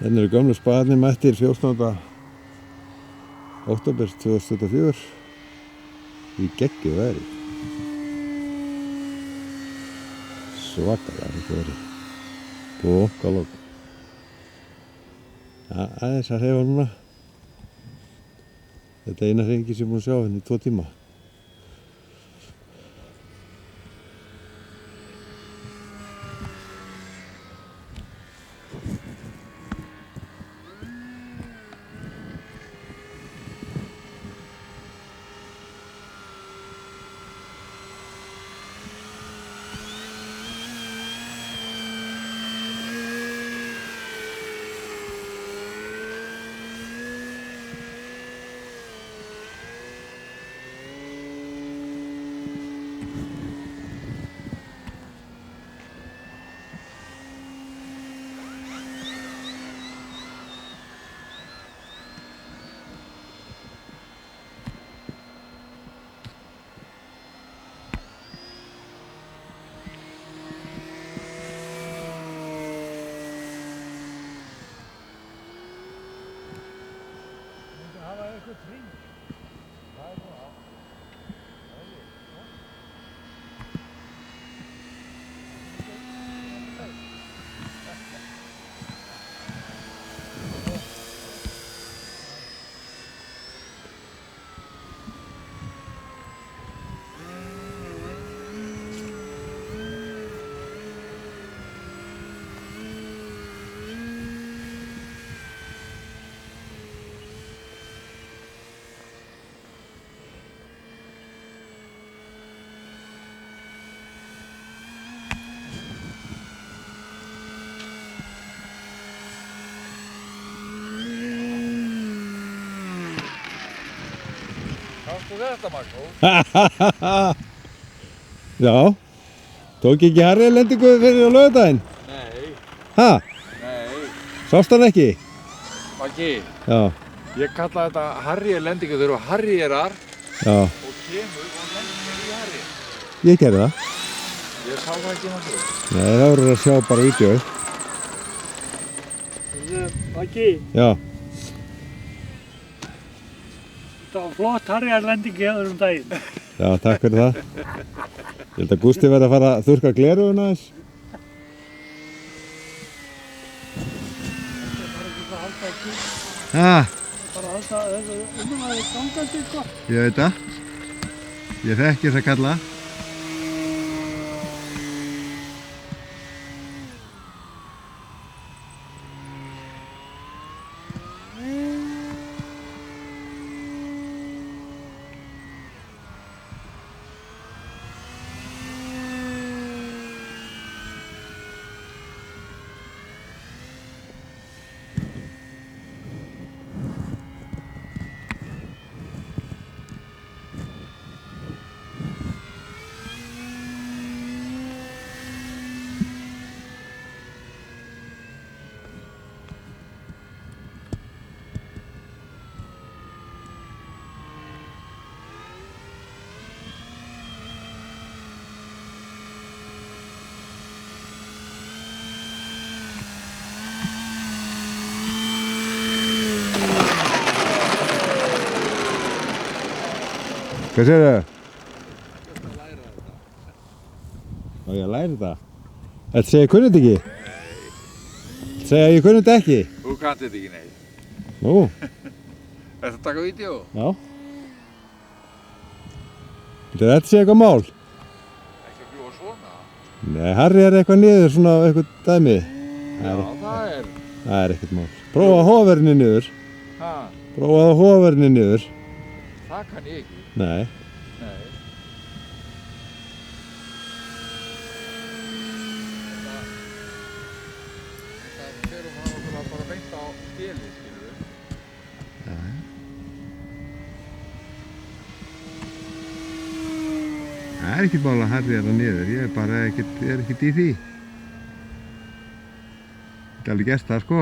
Hérna eru gömlu spaðarnir mættir 14. október 2024 í geggjuðu veðri. Svakalega þetta veðri. Bókalokk. Ja, aðeins að hreyfa núna. Þetta eina hringi sem ég er búinn að sjá hérna í 2 tíma. Sástu þetta, Magnús? Já. Tók ekki Harry lendingu fyrir á laugardaginn? Nei. Ha? Nei. Sást hann ekki? Maggi, Já. ég kalla þetta Harry-lendingu þegar þú Harry-erar Já. og kemur og lendir í Harry. Ég gerði það. Ég sá það ekki náttúrulega. Nei, það verður að sjá bara vídeóið. Maggi, Já. þetta var flott Harry-lending hjá þér daginn. Já, takk fyrir það. Ég held að Gústi verði að fara að þurrka gleraugun aðeins. Þetta er bara ekki það að halda ekki. Ha? Bara að halda þessu umræði gangandi, sko. Ég veit það. Ég þekki þess að kalla. Hvað segir þau? Á ég að læra þetta? Þetta segir ég kunni þetta ekki? Þetta segir að ég kunni þetta ekki? Þú kannt þetta ekki, nei. Nú? Ertu að taka vídeo? Já. Þetta sé eitthvað mál? Ekki að fljúa svona. Nei, Harry er eitthvað niður svona eitthvað dæmi. Já, það er ekkert mál. Prófa hóverni niður. Ha? Prófaðu hóverni niður. Það kann ég ekki. Nei. Nei. Þetta fer náttúrulega bara beint á stélið, skilur við. Já. Það er ekkert mál að Harry er það niður. Ég er bara ekkert í því. Ég hef alveg gert það, sko.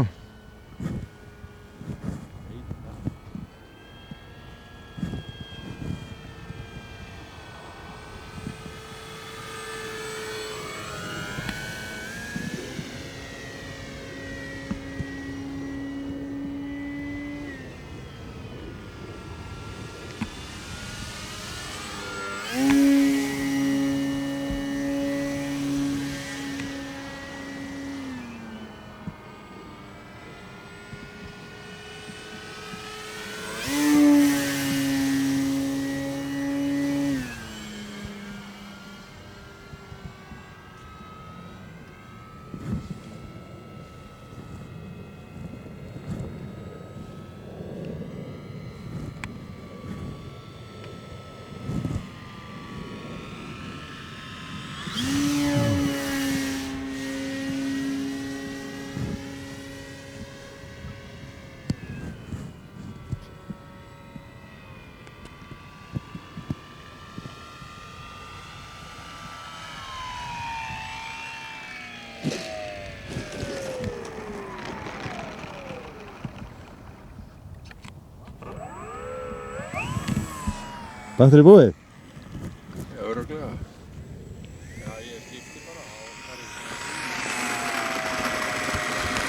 Batterið búið? Öruglega. Já, ég skipti bara á.